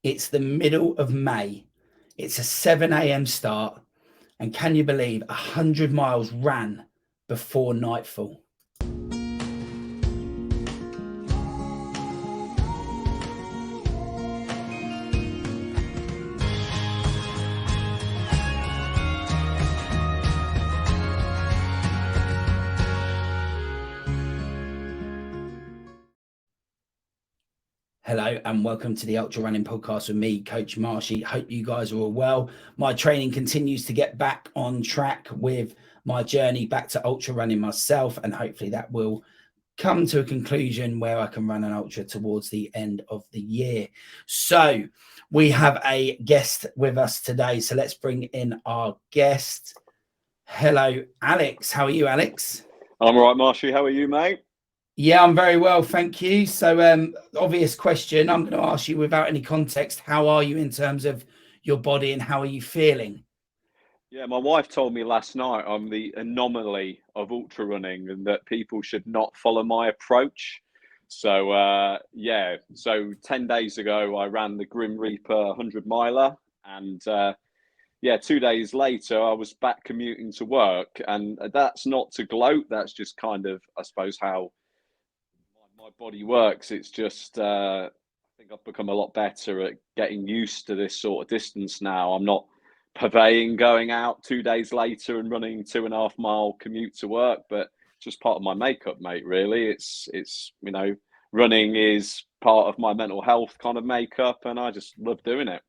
It's the middle of May. It's a 7 a.m. start. And can you believe 100 miles ran before nightfall? Hello and welcome to the Ultra Running Podcast with me, Coach Marshy. Hope you guys are all well. My training continues to get back on track with my journey back to ultra running myself, and hopefully that will come to a conclusion where I can run an ultra towards the end of the year. So we have a guest with us today. So let's bring in our guest. Hello, Alex. How are you, Alex? I'm all right, Marshy. How are you, mate? Yeah, I'm very well, thank you. So obvious question, I'm going to ask you without any context, how are you in terms of your body and how are you feeling? Yeah, my wife told me last night I'm the anomaly of ultra running and that people should not follow my approach. So, so 10 days ago, I ran the Grim Reaper 100 miler. And 2 days later, I was back commuting to work. And that's not to gloat. That's just kind of, I suppose, how my body works. It's just, I think I've become a lot better at getting used to this sort of distance now. I'm not purveying going out 2 days later and running 2.5 mile commute to work, but just part of my makeup, mate. Really, it's running is part of my mental health kind of makeup, and I just love doing it.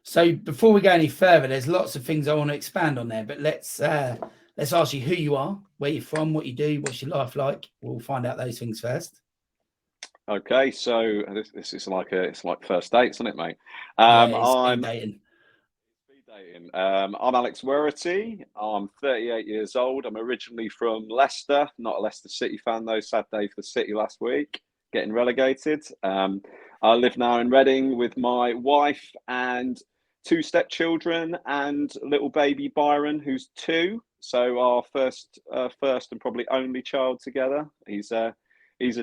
So before we go any further, there's lots of things I want to expand on there, but let's ask you who you are, where you're from, what you do, what's your life like. We'll find out those things first. Okay, so this is like first dates, isn't it, mate? I'm dating. I'm Alex Werrity. I'm 38 years old. I'm originally from Leicester, not a Leicester City fan though. Sad day for the City last week, getting relegated. I live now in Reading with my wife and 2 stepchildren and little baby Byron, who's 2. So our first and probably only child together. He's a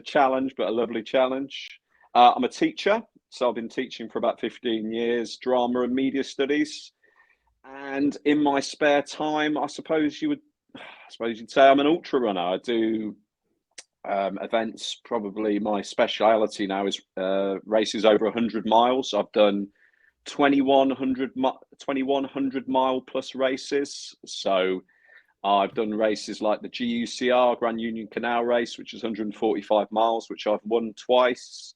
challenge, but a lovely challenge. I'm a teacher, so I've been teaching for about 15 years, drama and media studies. And in my spare time, I suppose you'd say I'm an ultra runner. I do events. Probably my speciality now is races over 100 miles. I've done 2100 mile plus races. So I've done races like the GUCR, Grand Union Canal Race, which is 145 miles, which I've won twice.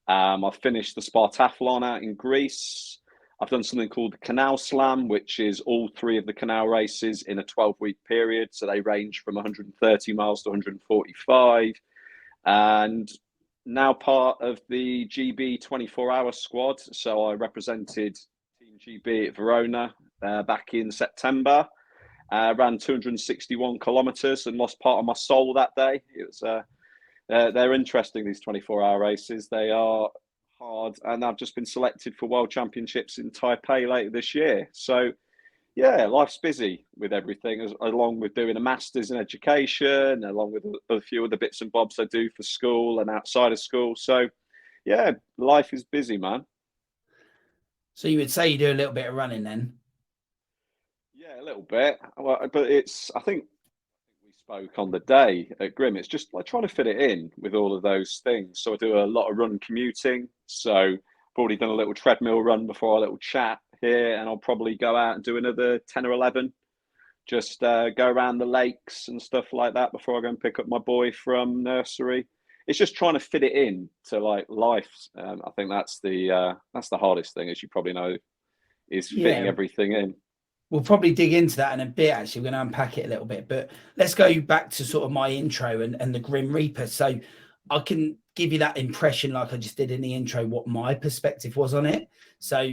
I've finished the Spartathlon out in Greece. I've done something called the Canal Slam, which is all 3 of the canal races in a 12-week period. So they range from 130 miles to 145. And now part of the GB 24-hour squad. So I represented Team GB at Verona back in September. Ran 261 kilometres and lost part of my soul that day. It was they're interesting, these 24-hour races. They are hard, and I've just been selected for World Championships in Taipei later this year. So, yeah, life's busy with everything, along with doing a master's in education, along with a few other bits and bobs I do for school and outside of school. So, yeah, life is busy, man. So you would say you do a little bit of running then? Yeah, a little bit. Well, but I think we spoke on the day at Grim. It's just like trying to fit it in with all of those things. So I do a lot of run commuting. So I've already done a little treadmill run before a little chat here, and I'll probably go out and do another 10 or 11. Just go around the lakes and stuff like that before I go and pick up my boy from nursery. It's just trying to fit it in to like life. I think that's the hardest thing, as you probably know, is fitting everything in. We'll probably dig into that in a bit, actually. We're going to unpack it a little bit, but let's go back to sort of my intro and the Grim Reaper. So I can give you that impression, like I just did in the intro, what my perspective was on it. So,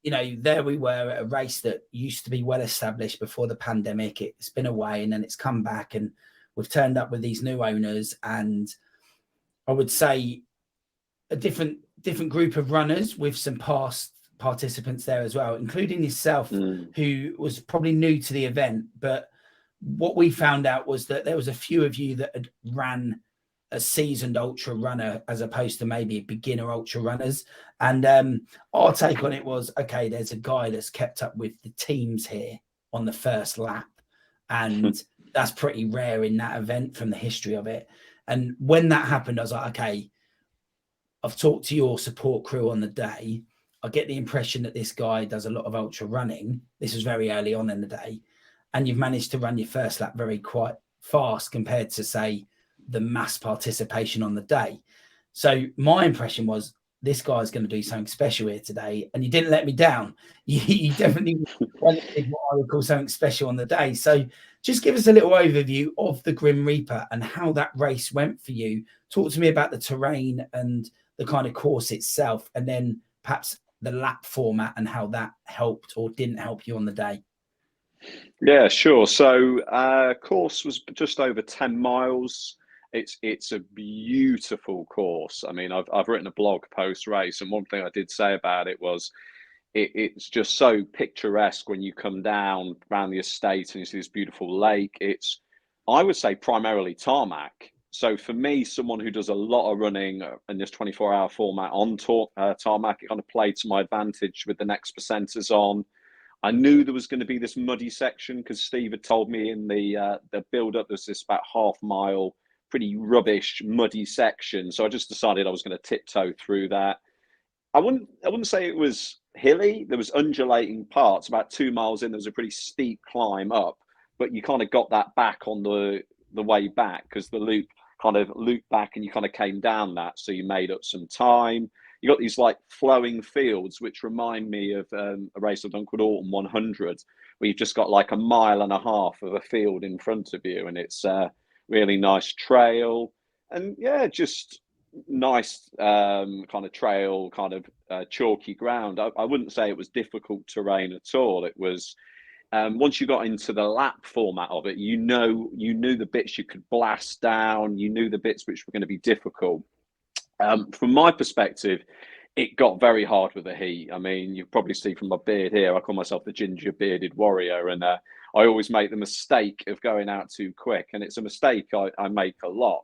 there we were at a race that used to be well established before the pandemic. It's been away and then it's come back, and we've turned up with these new owners. And I would say a different group of runners with some past participants there as well, including yourself, who was probably new to the event. But what we found out was that there was a few of you that had ran a seasoned ultra runner as opposed to maybe beginner ultra runners. And our take on it was, okay, there's a guy that's kept up with the teams here on the first lap. And that's pretty rare in that event from the history of it. And when that happened, I was like, okay, I've talked to your support crew on the day. I get the impression that this guy does a lot of ultra running. This was very early on in the day. And you've managed to run your first lap very quite fast compared to, say, the mass participation on the day. So my impression was, this guy's going to do something special here today. And you didn't let me down. You definitely did what I would call something special on the day. So just give us a little overview of the Grim Reaper and how that race went for you. Talk to me about the terrain and the kind of course itself, and then perhaps the lap format and how that helped or didn't help you on the day. Yeah, sure. So course was just over 10 miles. It's a beautiful course. I mean, I've written a blog post race, and one thing I did say about it was it's just so picturesque when you come down around the estate and you see this beautiful lake. It's, I would say, primarily tarmac. So for me, someone who does a lot of running in this 24-hour format on tarmac, it kind of played to my advantage with the next percenters on. I knew there was going to be this muddy section because Steve had told me in the build-up there's this about half-mile, pretty rubbish, muddy section. So I just decided I was going to tiptoe through that. I wouldn't say it was hilly. There was undulating parts. About 2 miles in, there was a pretty steep climb up, but you kind of got that back on the way back because the loop kind of looped back and you kind of came down that. So you made up some time. You got these like flowing fields, which remind me of a race I've done called Autumn 100, where you've just got like a mile and a half of a field in front of you. And it's a really nice trail. And yeah, just nice kind of trail, kind of chalky ground. I wouldn't say it was difficult terrain at all. It was, once you got into the lap format of it, you knew the bits you could blast down, you knew the bits which were going to be difficult. From my perspective, it got very hard with the heat. I mean, you probably see from my beard here, I call myself the ginger bearded warrior, and I always make the mistake of going out too quick. And it's a mistake I make a lot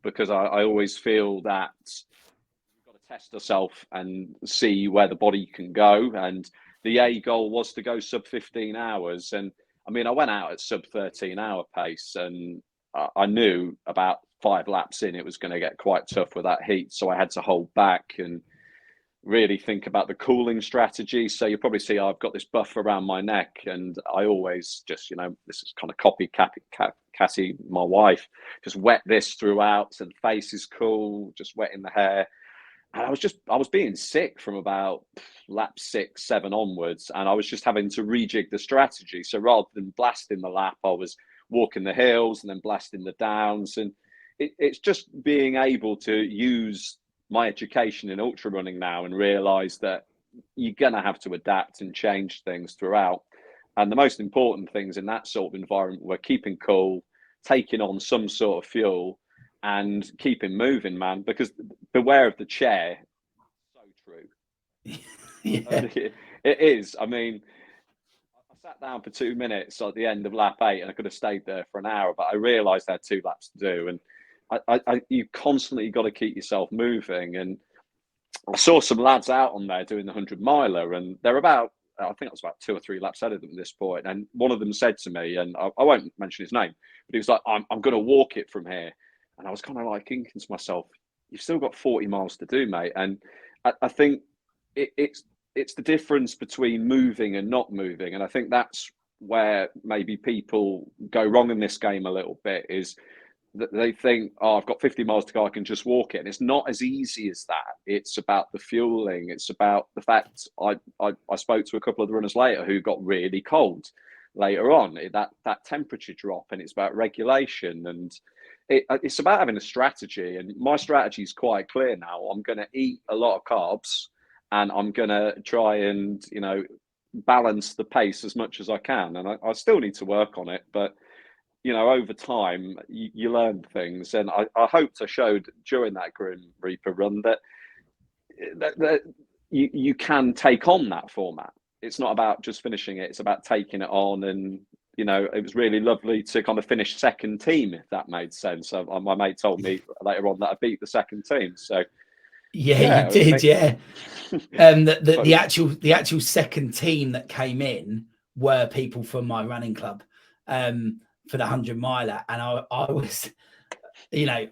because I always feel that you've got to test yourself and see where the body can go. And the A goal was to go sub 15 hours. And I mean, I went out at sub 13-hour pace, and I knew about 5 laps in it was going to get quite tough with that heat. So I had to hold back and really think about the cooling strategy. So you probably see I've got this buff around my neck, and I always just, this is kind of Cassie, my wife, just wet this throughout, so the face is cool, just wetting the hair. And I was being sick from about lap 6, 7 onwards, and I was just having to rejig the strategy. So rather than blasting the lap, I was walking the hills and then blasting the downs. And it's just being able to use my education in ultra running now and realize that you're going to have to adapt and change things throughout. And the most important things in that sort of environment were keeping cool, taking on some sort of fuel, and keeping moving, man, because beware of the chair. So true. Yeah. It is. I mean, I sat down for 2 minutes at the end of lap 8 and I could have stayed there for an hour, but I realized I had 2 laps to do. And you constantly got to keep yourself moving. And I saw some lads out on there doing the 100-miler, and they're about, I think it was about 2 or 3 laps ahead of them at this point. And one of them said to me, and I won't mention his name, but he was like, I'm going to walk it from here. And I was kind of like thinking to myself, you've still got 40 miles to do, mate. And I think it's the difference between moving and not moving. And I think that's where maybe people go wrong in this game a little bit, is that they think, oh, I've got 50 miles to go, I can just walk it. And it's not as easy as that. It's about the fueling. It's about the fact I spoke to a couple of the runners later who got really cold later on, that temperature drop, and it's about regulation. And it's about having a strategy. And my strategy is quite clear now. I'm going to eat a lot of carbs, and I'm going to try and, balance the pace as much as I can. And I still need to work on it, but over time, you learn things. And I hoped I showed during that Grim Reaper run that you can take on that format. It's not about just finishing it. It's about taking it on and, you know, it was really lovely to kind of finish second team, if that made sense. My mate told me later on that I beat the second team. So Yeah, yeah, you did. Yeah. The actual second team that came in were people from my running club for the 100 miler, and I was, you know,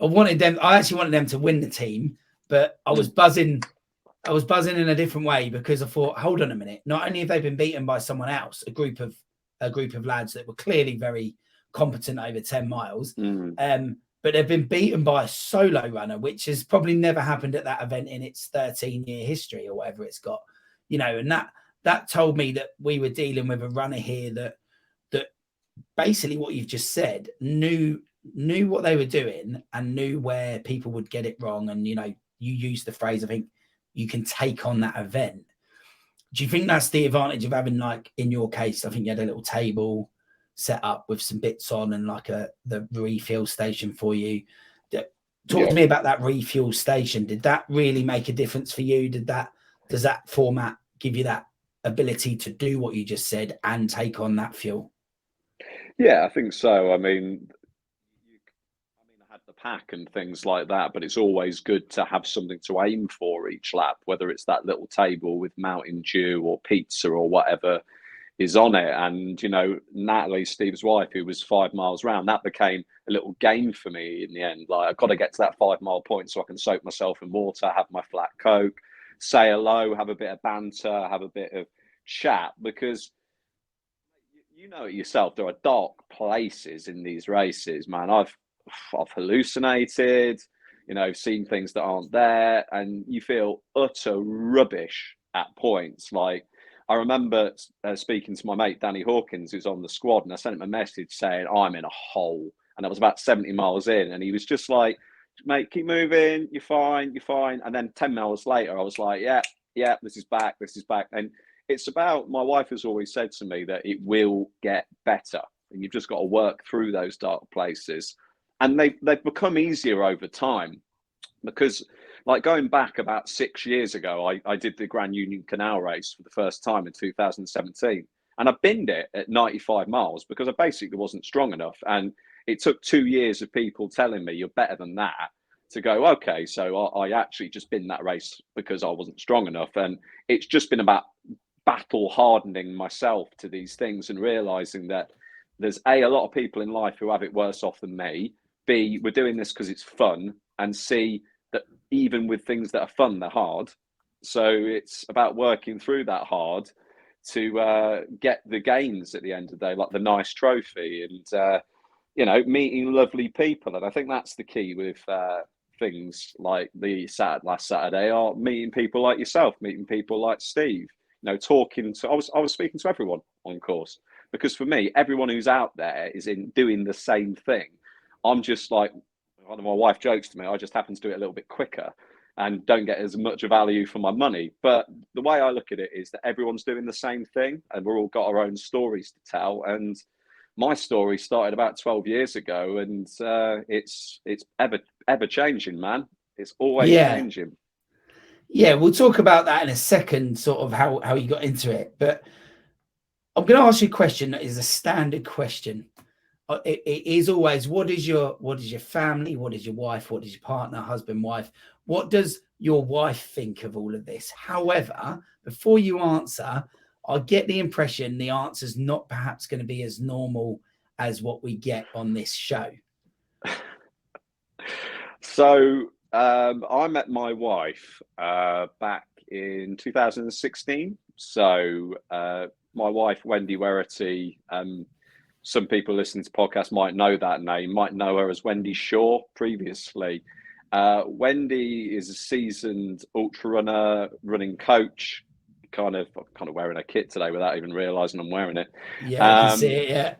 I actually wanted them to win the team, but I was buzzing in a different way, because I thought, hold on a minute, not only have they been beaten by someone else, a group of lads that were clearly very competent over 10 miles, but they've been beaten by a solo runner, which has probably never happened at that event in its 13-year history or whatever it's got, you know. And that told me that we were dealing with a runner here that basically, what you've just said, knew what they were doing and knew where people would get it wrong. And, you know, you used the phrase, I think, you can take on that event. Do you think that's the advantage of having, like in your case, I think you had a little table set up with some bits on and like the refuel station for you? Talk to me about that refuel station. Did that really make a difference for you? Does that format give you that ability to do what you just said and take on that fuel? Yeah, I think so. I mean, I had the pack and things like that, but it's always good to have something to aim for each lap, whether it's that little table with Mountain Dew or pizza or whatever is on it. And, you know, Natalie, Steve's wife, who was 5 miles round, that became a little game for me in the end. Like, I've got to get to that 5 mile point so I can soak myself in water, have my flat Coke, say hello, have a bit of banter, have a bit of chat, because you know it yourself, there are dark places in these races, man. I've hallucinated, you know, seen things that aren't there, and you feel utter rubbish at points. Like, I remember speaking to my mate Danny Hawkins, who's on the squad, and I sent him a message saying I'm in a hole, and I was about 70 miles in, and he was just like, "Mate, keep moving. You're fine. You're fine." And then 10 miles later, I was like, "Yeah, this is back. This is back." And it's about, my wife has always said to me that it will get better, and you've just got to work through those dark places. And they've become easier over time, because, like, going back about 6 years ago, I did the Grand Union Canal race for the first time in 2017, and I binned it at 95 miles because I basically wasn't strong enough. And it took 2 years of people telling me you're better than that to go, okay, so I actually just binned that race because I wasn't strong enough. And it's just been about battle hardening myself to these things and realizing that there's a lot of people in life who have it worse off than me. B, we're doing this because it's fun. And C, that even with things that are fun, they're hard. So it's about working through that hard to get the gains at the end of the day, like the nice trophy, and you know, meeting lovely people. And I think that's the key with things like the last Saturday, are meeting people like yourself, meeting people like Steve. You know, talking to, I was speaking to everyone on course, because for me, everyone who's out there is in doing the same thing. I'm just like, my wife jokes to me, I just happen to do it a little bit quicker and don't get as much value for my money. But the way I look at it is that everyone's doing the same thing, and we're all got our own stories to tell. And my story started about 12 years ago, and it's ever changing, man. It's always changing. Yeah, we'll talk about that in a second, sort of how you got into it. But I'm going to ask you a question that is a standard question. It is always, what is your family? What is your wife? What is your partner, husband, wife? What does your wife think of all of this? However, before you answer, I get the impression the answer's not perhaps going to be as normal as what we get on this show. So I met my wife back in 2016. So my wife, Wendy Werrity, some people listening to podcasts might know that name, might know her as Wendy Shaw previously. Wendy is a seasoned ultra runner, running coach, kind of wearing a kit today without even realizing I'm wearing it. Yeah, I can see it, yeah.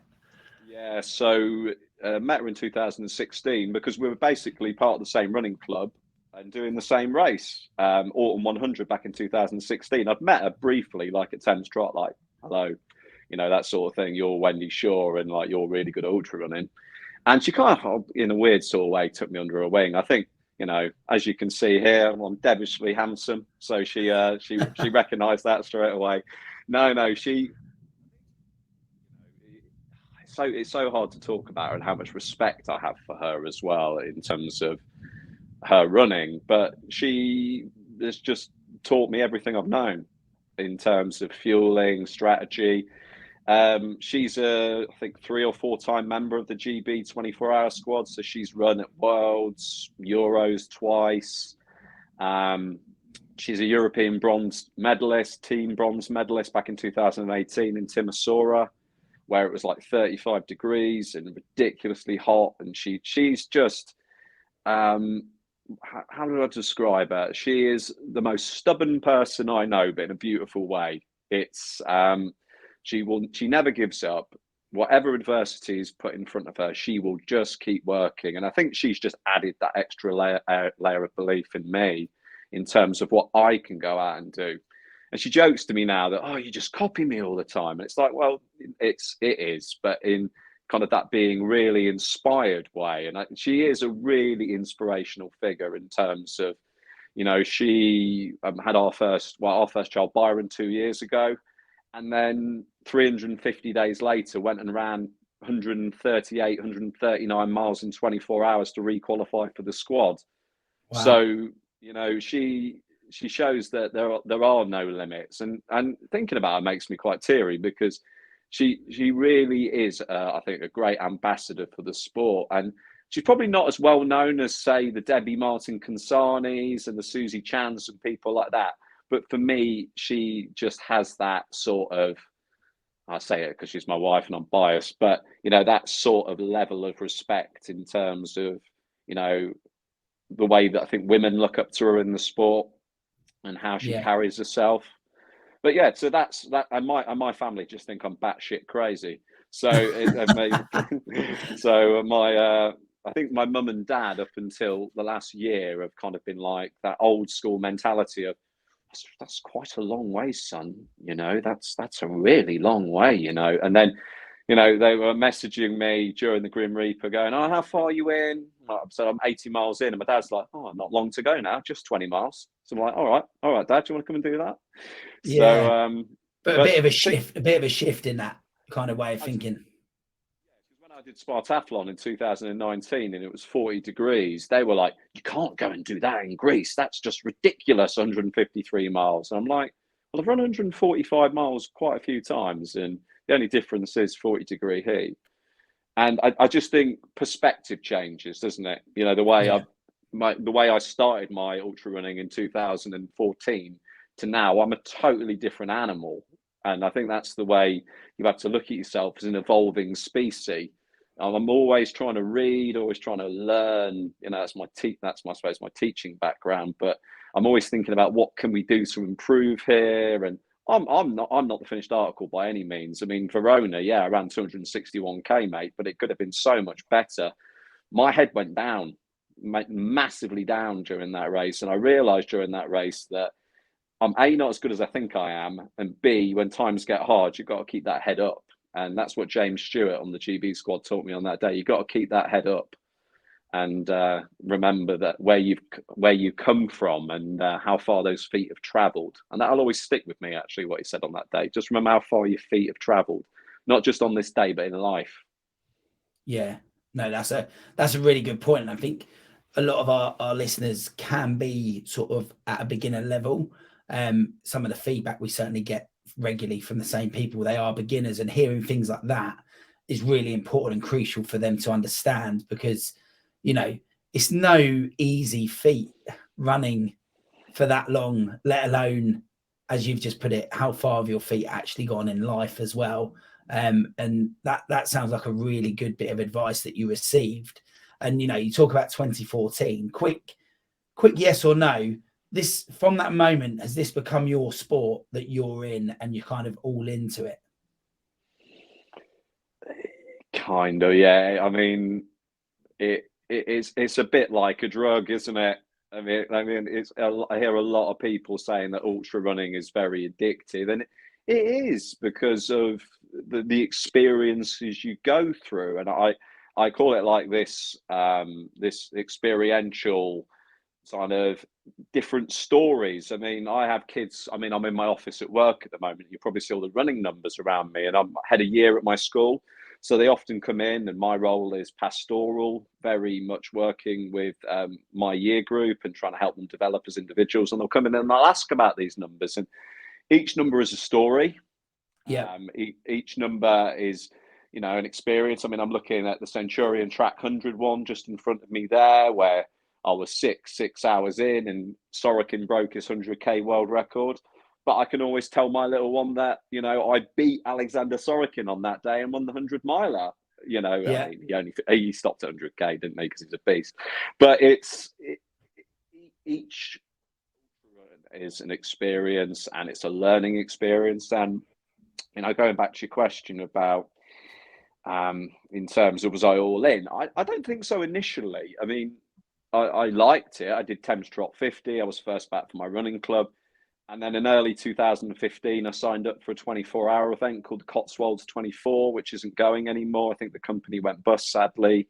Yeah, so met her in 2016 because we were basically part of the same running club and doing the same race, Autumn 100 back in 2016. I've met her briefly, like at Thames Trot, like, hello, you know, that sort of thing. You're Wendy Shaw, and like, you're really good at ultra running. And she kind of, in a weird sort of way, took me under her wing. I think, you know, as you can see here, I'm devilishly handsome, so she recognised that straight away. No, it's so hard to talk about her and how much respect I have for her as well in terms of her running. But she has just taught me everything I've known in terms of fueling, strategy. She's I think 3 or 4 time member of the GB 24-hour squad. So she's run at Worlds, Euros twice. She's a European bronze medalist, team bronze medalist back in 2018 in Timisoara, where it was like 35 degrees and ridiculously hot. And she's just, how do I describe her? She is the most stubborn person I know, but in a beautiful way. It's she never gives up. Whatever adversity is put in front of her, she will just keep working. And I think she's just added that extra layer of belief in me in terms of what I can go out and do. And she jokes to me now that, oh, you just copy me all the time. And it's like, well, it is, but in kind of that being really inspired way. And she is a really inspirational figure in terms of, you know, she had our first child, Byron, 2 years ago. And then 350 days later went and ran 138, 139 miles in 24 hours to re-qualify for the squad. Wow. So, you know, she shows that there are no limits, and thinking about her makes me quite teary because she really is, I think, a great ambassador for the sport. And she's probably not as well known as, say, the Debbie Martin Kansanis and the Susie Chans and people like that. But for me, she just has that sort of, I say it because she's my wife and I'm biased, but, you know, that sort of level of respect in terms of, you know, the way that I think women look up to her in the sport and how she carries herself. But yeah, so that's that. And my family just think I'm batshit crazy. So I think my mum and dad up until the last year have kind of been like that old school mentality of, that's quite a long way, son. You know, that's a really long way, you know. And then, you know, they were messaging me during the Grim Reaper going, oh, how far are you in? I said, I'm 80 miles in. And my dad's like, oh, not long to go now, just 20 miles. So I'm like, all right, Dad, do you want to come and do that? Yeah. So, but a bit of a shift in that kind of way of thinking. Because when I did Spartathlon in 2019 and it was 40 degrees, they were like, you can't go and do that in Greece. That's just ridiculous, 153 miles. And I'm like, well, I've run 145 miles quite a few times. And the only difference is 40-degree heat. And I just think perspective changes, doesn't it? You know, the way I started my ultra running in 2014 to now, I'm a totally different animal. And I think that's the way you have to look at yourself as an evolving species. I'm always trying to read, always trying to learn. You know, that's I suppose my teaching background. But I'm always thinking about what can we do to improve here. And I'm not the finished article by any means. I mean, Verona, I ran 261k, mate, but it could have been so much better. My head went down, massively down during that race. And I realized during that race that I'm A, not as good as I think I am, and B, when times get hard, you've got to keep that head up. And that's what James Stewart on the GB squad taught me on that day. You've got to keep that head up and remember that where you come from and how far those feet have travelled. And that'll always stick with me, actually, what he said on that day. Just remember how far your feet have travelled, not just on this day, but in life. Yeah, no, that's a really good point. And I think a lot of our listeners can be sort of at a beginner level. Some of the feedback we certainly get regularly from the same people, they are beginners, and hearing things like that is really important and crucial for them to understand, because, you know, it's no easy feat running for that long, let alone, as you've just put it, how far have your feet actually gone in life as well. And that sounds like a really good bit of advice that you received. And, you know, you talk about 2014, quick yes or no, this, from that moment, has this become your sport that you're in and you're kind of all into it? Kind of, yeah. I mean, it's a bit like a drug, isn't it? I mean, I hear a lot of people saying that ultra running is very addictive, and it is because of the experiences you go through. And I call it like this experiential kind of different stories. I mean, I have kids. I mean, I'm in my office at work at the moment. You probably see all the running numbers around me, and I'm had a year at my school. So they often come in, and my role is pastoral, very much working with my year group and trying to help them develop as individuals. And they'll come in and they'll ask about these numbers, and each number is a story. Yeah. Each number is, an experience. I mean, I'm looking at the Centurion Track 100 one just in front of me there, where I was six hours in, and Sorokin broke his 100K world record. But I can always tell my little one that, I beat Alexander Sorokin on that day and won the 100 miler. Yeah. I mean, he stopped at 100K, didn't he? Because he's a beast. But each is an experience, and it's a learning experience. And going back to your question about in terms of was I all in, I don't think so initially. I mean, I liked it. I did Thames Trot 50. I was first back for my running club. And then in early 2015, I signed up for a 24-hour event called the Cotswolds 24, which isn't going anymore. I think the company went bust, sadly.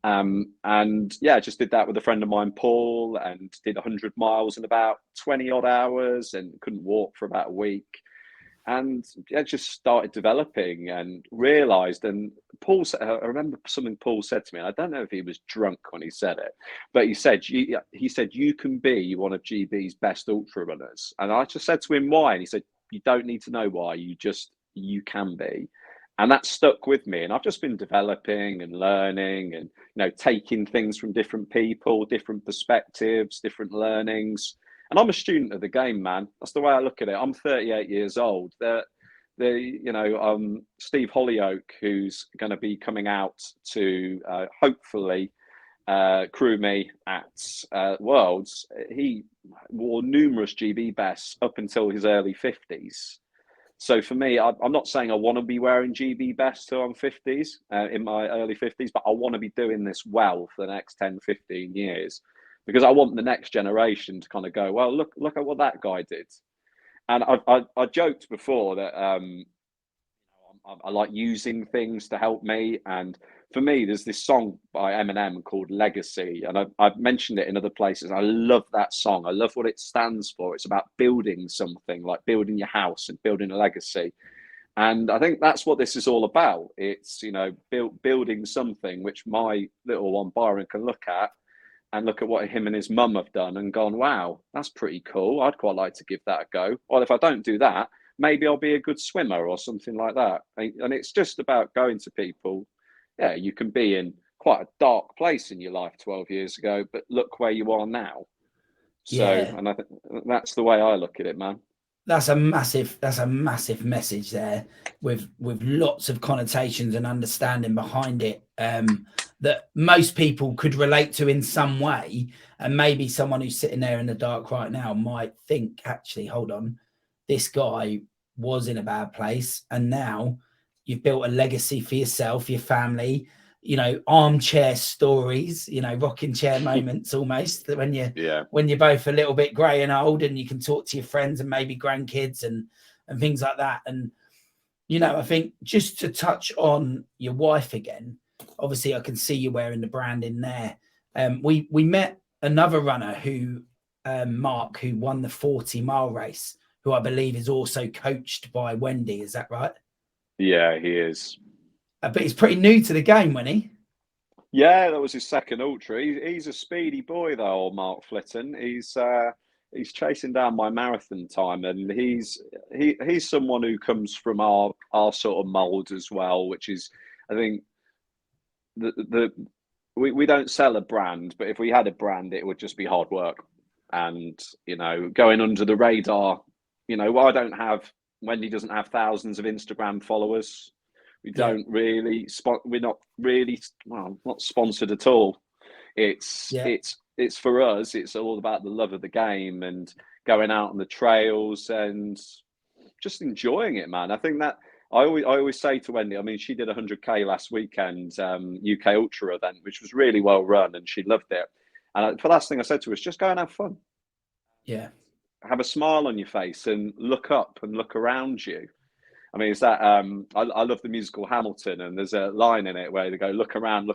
And yeah, I just did that with a friend of mine, Paul, and did 100 miles in about 20 odd hours and couldn't walk for about a week. And I just started developing and realised, and Paul said, I remember something Paul said to me, and I don't know if he was drunk when he said it, but he said, you can be one of GB's best ultra runners. And I just said to him, why? And he said, you don't need to know why, you can be. And that stuck with me. And I've just been developing and learning and, taking things from different people, different perspectives, different learnings. And I'm a student of the game, man. That's the way I look at it. I'm 38 years old. Steve Hollyoak, who's going to be coming out to hopefully crew me at Worlds, he wore numerous GB bests up until his early 50s. So for me, I'm not saying I want to be wearing GB bests till I'm 50s, in my early 50s, but I want to be doing this well for the next 10, 15 years. Because I want the next generation to kind of go, well, look at what that guy did. And I joked before that I like using things to help me. And for me, there's this song by Eminem called Legacy. And I've mentioned it in other places. I love that song. I love what it stands for. It's about building something, like building your house and building a legacy. And I think that's what this is all about. It's, building something which my little one, Byron, can look at and look at what him and his mum have done and gone, wow, that's pretty cool. I'd quite like to give that a go. Well, if I don't do that, maybe I'll be a good swimmer or something like that. And it's just about going to people. Yeah, you can be in quite a dark place in your life 12 years ago, but look where you are now. So, and I think that's the way I look at it, man. That's a massive message there with lots of connotations and understanding behind it, that most people could relate to in some way. And maybe someone who's sitting there in the dark right now might think, actually, hold on, this guy was in a bad place, and now you've built a legacy for yourself, your family, armchair stories, rocking chair moments almost, when you're both a little bit grey and old, and you can talk to your friends and maybe grandkids and things like that. And I think just to touch on your wife again, obviously I can see you wearing the brand in there. We met another runner who Mark, who won the 40-mile race, who I believe is also coached by Wendy. Is that right? Yeah, he is. But he's pretty new to the game, wasn't he? Yeah, that was his second ultra. He's a speedy boy, though, old Mark Flitton. He's chasing down my marathon time, and he's someone who comes from our sort of mould as well, which is, I think, we don't sell a brand, but if we had a brand, it would just be hard work and going under the radar. Wendy doesn't have thousands of Instagram followers. We don't really we're not really, well, not sponsored at all. It's for us, it's all about the love of the game and going out on the trails and just enjoying it, man. I think that I always say to Wendy, I mean, she did 100K last weekend, UK Ultra event, which was really well run, and she loved it. And the last thing I said to her was just go and have fun. Yeah. Have a smile on your face and look up and look around you. I mean, it's that I love the musical Hamilton, and there's a line in it where they go, look around,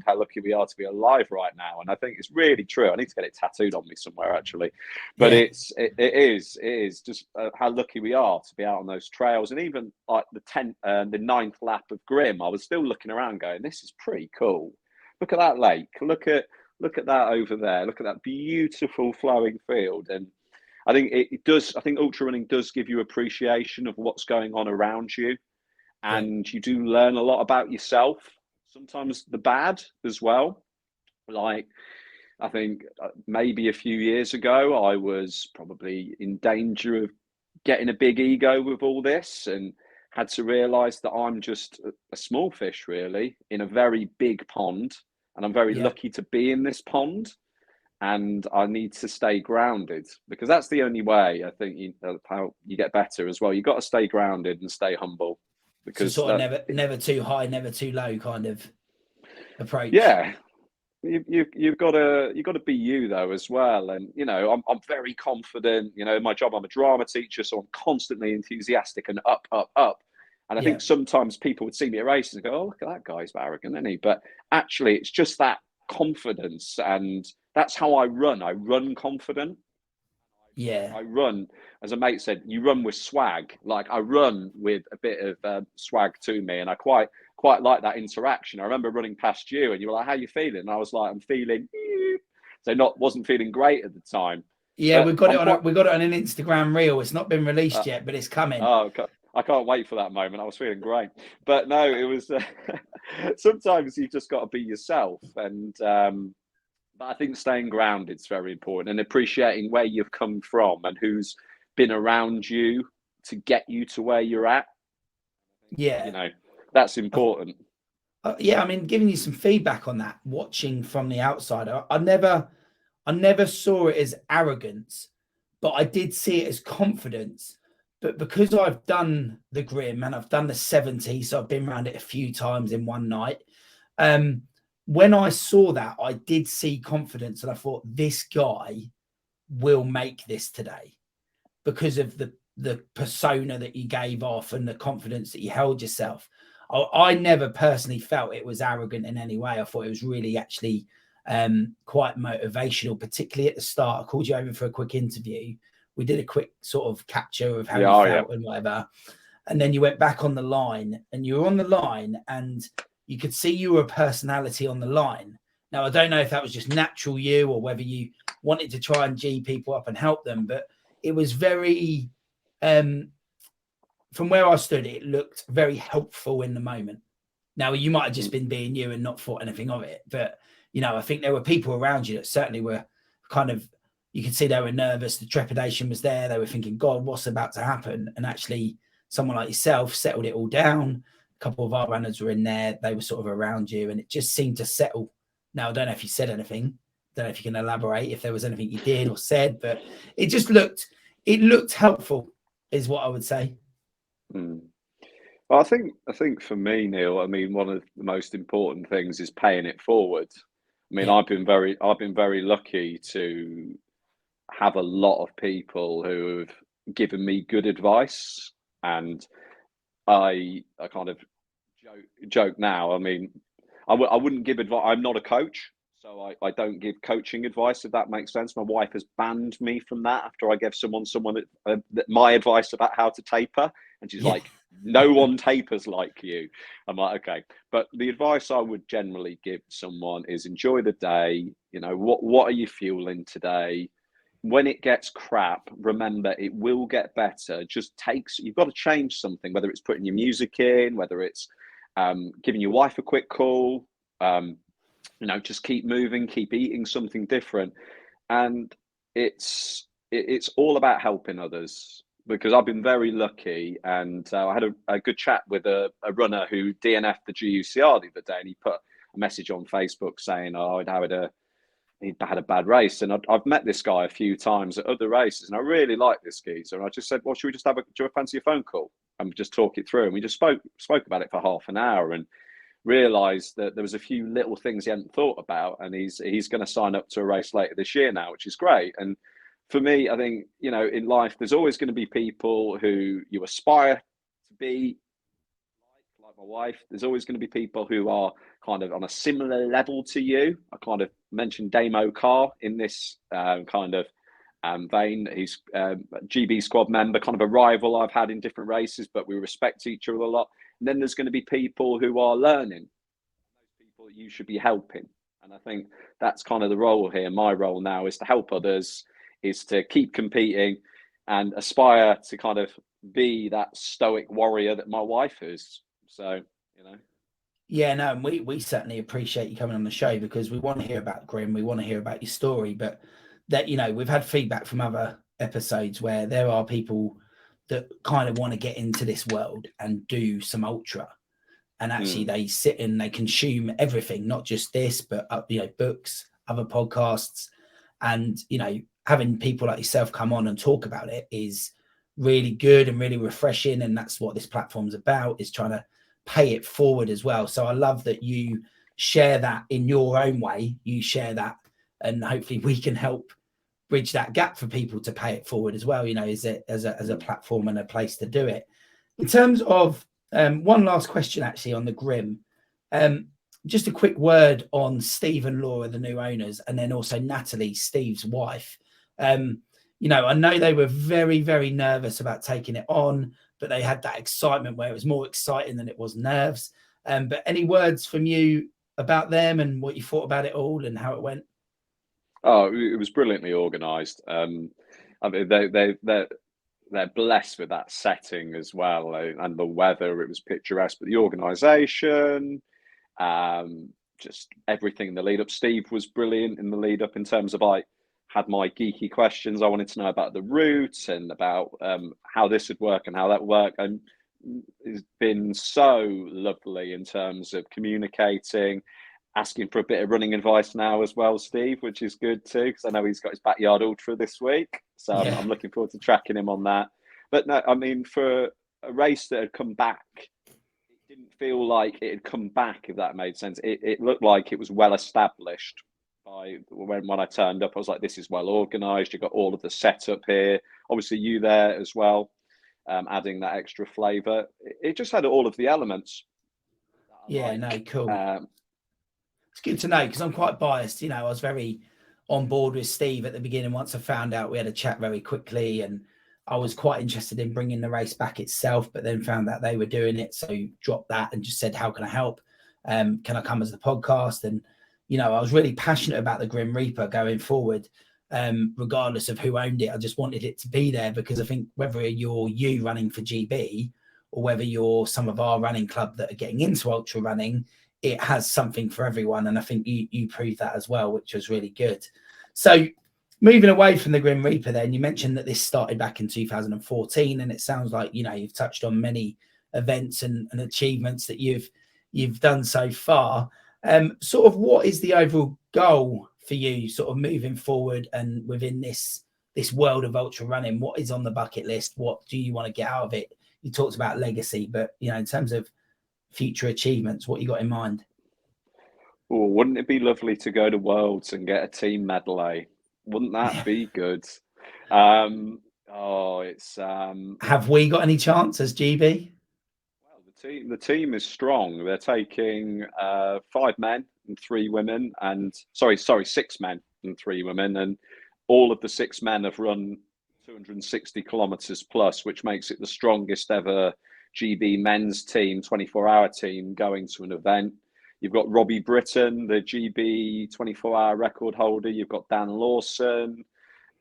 how lucky we are to be alive right now." And I think it's really true. I need to get it tattooed on me somewhere, actually. But Yeah. it is just how lucky we are to be out on those trails. And even like the ninth lap of Grim, I was still looking around going, this is pretty cool. Look at that lake. Look at that over there. Look at that beautiful flowing field. And I think it does. I think ultra running does give you appreciation of what's going on around you, Yeah. and you do learn a lot about yourself. Sometimes the bad as well. Like, I think maybe a few years ago, I was probably in danger of getting a big ego with all this, and had to realise that I'm just a small fish, really, in a very big pond, and I'm very Yeah. lucky to be in this pond. And I need to stay grounded, because that's the only way I think how you get better as well. You've got to stay grounded and stay humble, So because sort of never too high, never too low kind of approach. yeah, you've got to be you though as well. And I'm very confident. In my job, I'm a drama teacher, so I'm constantly enthusiastic and up. And I Yeah. think sometimes people would see me at races and go, "Oh, look at that guy, he's arrogant, isn't he?" But actually, it's just that confidence, and that's how I run. I run confident. Yeah. I run, as a mate said, you run with swag. Like, I run with a bit of swag to me, and I quite like that interaction. I remember running past you, and you were like, "How you feeling?" And I was like, "I'm feeling," so wasn't feeling great at the time, Yeah, but we've got it I'm on quite. we got it on an Instagram reel. It's not been released Uh, yet, but it's coming. oh, I can't wait for that moment. I was feeling great, but no, it was. Sometimes you just got to be yourself, and but I think staying grounded is very important, and appreciating where you've come from and who's been around you to get you to where you're at. Yeah. That's important. Yeah, I mean, giving you some feedback on that, watching from the outside, I never saw it as arrogance, but I did see it as confidence. But because I've done the Grim and I've done the 70, so I've been around it a few times in one night. When I saw that, I did see confidence, and I thought, this guy will make this today, because of the persona that you gave off and the confidence that you held yourself. I never personally felt it was arrogant in any way. I thought it was really actually quite motivational, particularly at the start. I called you over for a quick interview. We did a quick sort of capture of how you felt and whatever. And then you went back on the line, and you were on the line, and you could see you were a personality on the line. Now, I don't know if that was just natural you, or whether you wanted to try and G people up and help them, but it was very, from where I stood, it looked very helpful in the moment. Now, you might have just been being you and not thought anything of it, but I think there were people around you that certainly were kind of, you could see they were nervous. The trepidation was there. They were thinking, God, what's about to happen? And actually, someone like yourself settled it all down. A couple of our runners were in there. They were sort of around you, and it just seemed to settle. Now, I don't know if you said anything. I don't know if you can elaborate if there was anything you did or said, but it just looked helpful, is what I would say. Mm. Well, I think for me, Neil, I mean, one of the most important things is paying it forward. I mean, Yeah. I've been very lucky to have a lot of people who have given me good advice, and I kind of joke now. I mean, I wouldn't give advice. I'm not a coach, so I don't give coaching advice, if that makes sense. My wife has banned me from that after I gave someone my advice about how to taper, and she's like, "No one tapers like you." I'm like, okay, but the advice I would generally give someone is enjoy the day. What are you fueling today? When it gets crap, remember it will get better. You've got to change something, whether it's putting your music in, whether it's giving your wife a quick call. Just keep moving, keep eating something different, and it's all about helping others. Because I've been very lucky, and I had a good chat with a runner who DNF'd the GUCR the other day, and he put a message on Facebook saying, "Oh, he'd had a bad race." And I've met this guy a few times at other races, and I really like this geezer. And I just said, "Well, should we just do you fancy a phone call and just talk it through?" And we just spoke about it for half an hour, and realised that there was a few little things he hadn't thought about, and he's going to sign up to a race later this year now, which is great. And for me, I think in life there's always going to be people who you aspire to be like my wife. There's always going to be people who are kind of on a similar level to you. I kind of mentioned Damo Carr in this kind of vein. He's a GB squad member, kind of a rival I've had in different races, but we respect each other a lot. And then there's going to be people who are learning, those people that you should be helping. And I think that's kind of the role here. My role now is to help others, is to keep competing and aspire to kind of be that stoic warrior that my wife is. So, you know. Yeah, no, and we certainly appreciate you coming on the show, because we want to hear about Grim, we want to hear about your story, but that, you know, we've had feedback from other episodes where there are people that kind of want to get into this world and do some ultra, and actually they sit and they consume everything, not just this, but you know, books, other podcasts, and you know, having people like yourself come on and talk about it is really good and really refreshing, and that's what this platform's about, is trying to pay it forward as well. So I love that you share that in your own way. You share that, and hopefully we can help bridge that gap for people to pay it forward as well. You know, is it as a platform and a place to do it. In terms of one last question, actually, on the Grim, just a quick word on Steve and Laura, the new owners, and then also Natalie, Steve's wife. You know, I know they were very, very nervous about taking it on, but they had that excitement where it was more exciting than it was nerves. But any words from you about them and what you thought about it all and how it went? Oh, it was brilliantly organised. I mean, they're blessed with that setting as well, and the weather. It was picturesque, but the organisation, just everything in the lead up. Steve was brilliant in the lead up in terms of I had my geeky questions. I wanted to know about the route and about how this would work and how that would work. And it's been so lovely in terms of communicating, asking for a bit of running advice now as well, Steve, which is good too, because I know he's got his backyard ultra this week. So yeah. I'm looking forward to tracking him on that. But no, I mean, for a race that had come back, it didn't feel like it had come back, if that made sense. It looked like it was well established. When I turned up, I was like, this is well organised. You've got all of the setup here. Obviously, you there as well, adding that extra flavour. It just had all of the elements. Yeah, no, cool. It's good to know, because I'm quite biased. You know, I was very on board with Steve at the beginning. Once I found out, we had a chat very quickly, and I was quite interested in bringing the race back itself, but then found out they were doing it. So dropped that and just said, how can I help? Can I come as the podcast? And you know, I was really passionate about the Grim Reaper going forward, regardless of who owned it. I just wanted it to be there, because I think whether you're you running for GB or whether you're some of our running club that are getting into ultra running, it has something for everyone. And I think you proved that as well, which was really good. So moving away from the Grim Reaper, then you mentioned that this started back in 2014, and it sounds like, you know, you've touched on many events and achievements that you've done so far. Sort of what is the overall goal for you sort of moving forward and within this world of ultra running? What is on the bucket list? What do you want to get out of it? You talked about legacy, but you know, in terms of future achievements, what you got in mind? Oh, wouldn't it be lovely to go to Worlds and get a team medal, eh? Wouldn't that be good? Have we got any chance as GB? The team is strong. They're taking 5 men and 3 women, and sorry, 6 men and 3 women, and all of the 6 men have run 260 kilometers plus, which makes it the strongest ever GB men's team, 24-hour team going to an event. You've got Robbie Britton, the GB 24-hour record holder. You've got Dan Lawson.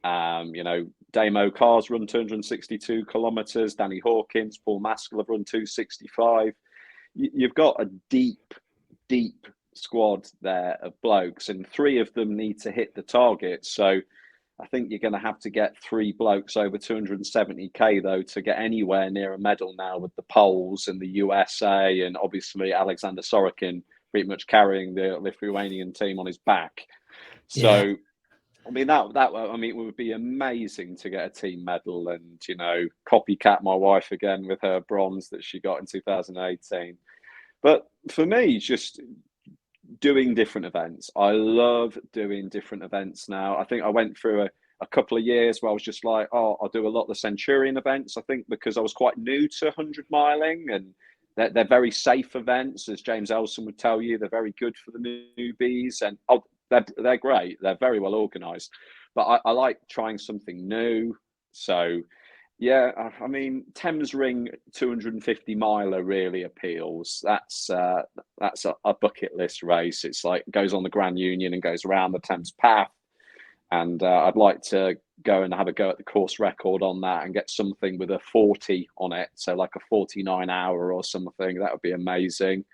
You know, Damo Carr's run 262 kilometers. Danny Hawkins, Paul Maskell have run 265. You've got a deep squad there of blokes, and 3 of them need to hit the target. So I think you're going to have to get 3 blokes over 270k though to get anywhere near a medal now, with the Poles and the USA, and obviously Alexander Sorokin pretty much carrying the Lithuanian team on his back. So. Yeah. I mean, it would be amazing to get a team medal and, you know, copycat my wife again with her bronze that she got in 2018. But for me, just doing different events. I love doing different events now. I think I went through a couple of years where I was just like, oh, I'll do a lot of the Centurion events. I think because I was quite new to 100 miling, and they're very safe events, as James Elson would tell you. They're very good for the newbies, and they're great. They're very well organised. But I like trying something new. So yeah, I mean, Thames Ring 250 miler really appeals. That's a bucket list race. It's like goes on the Grand Union and goes around the Thames Path. And I'd like to go and have a go at the course record on that and get something with a 40 on it. So like a 49 hour or something. That would be amazing.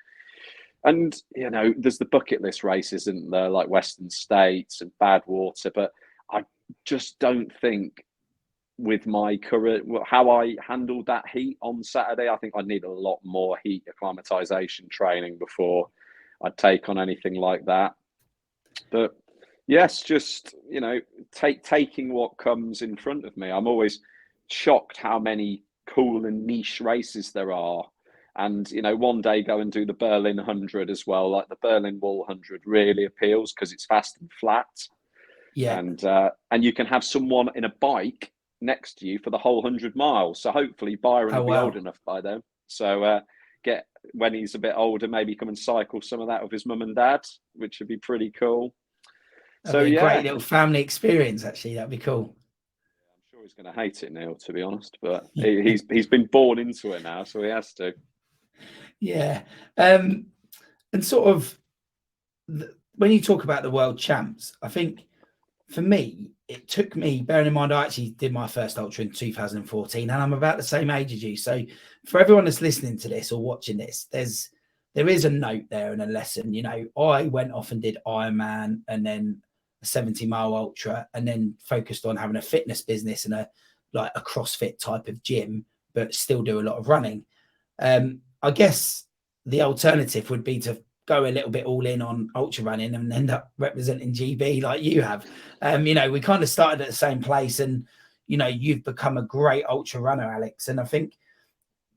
And, you know, there's the bucket list races, isn't there? Like Western States and Badwater. But I just don't think with my current, how I handled that heat on Saturday, I think I'd need a lot more heat acclimatization training before I'd take on anything like that. But yes, just, you know, taking what comes in front of me. I'm always shocked how many cool and niche races there are. And, you know, one day go and do the Berlin 100 as well. Like the Berlin Wall 100 really appeals because it's fast and flat. Yeah. And you can have someone in a bike next to you for the whole 100 miles. So hopefully Byron will be old enough by then. So get, when he's a bit older, maybe come and cycle some of that with his mum and dad, which would be pretty cool. That'd be a great little family experience, actually. That'd be cool. I'm sure he's going to hate it, Neil, to be honest, but he's been born into it now, so he has to. Yeah. And sort of when you talk about the world champs, I think for me, it took me, bearing in mind, I actually did my first ultra in 2014, and I'm about the same age as you. So for everyone that's listening to this or watching this, there is a note there and a lesson. You know, I went off and did Ironman and then a 70-mile ultra, and then focused on having a fitness business and a CrossFit type of gym, but still do a lot of running. I guess the alternative would be to go a little bit all in on ultra running and end up representing GB like you have. You know, we kind of started at the same place, and, you know, you've become a great ultra runner, Alex. And I think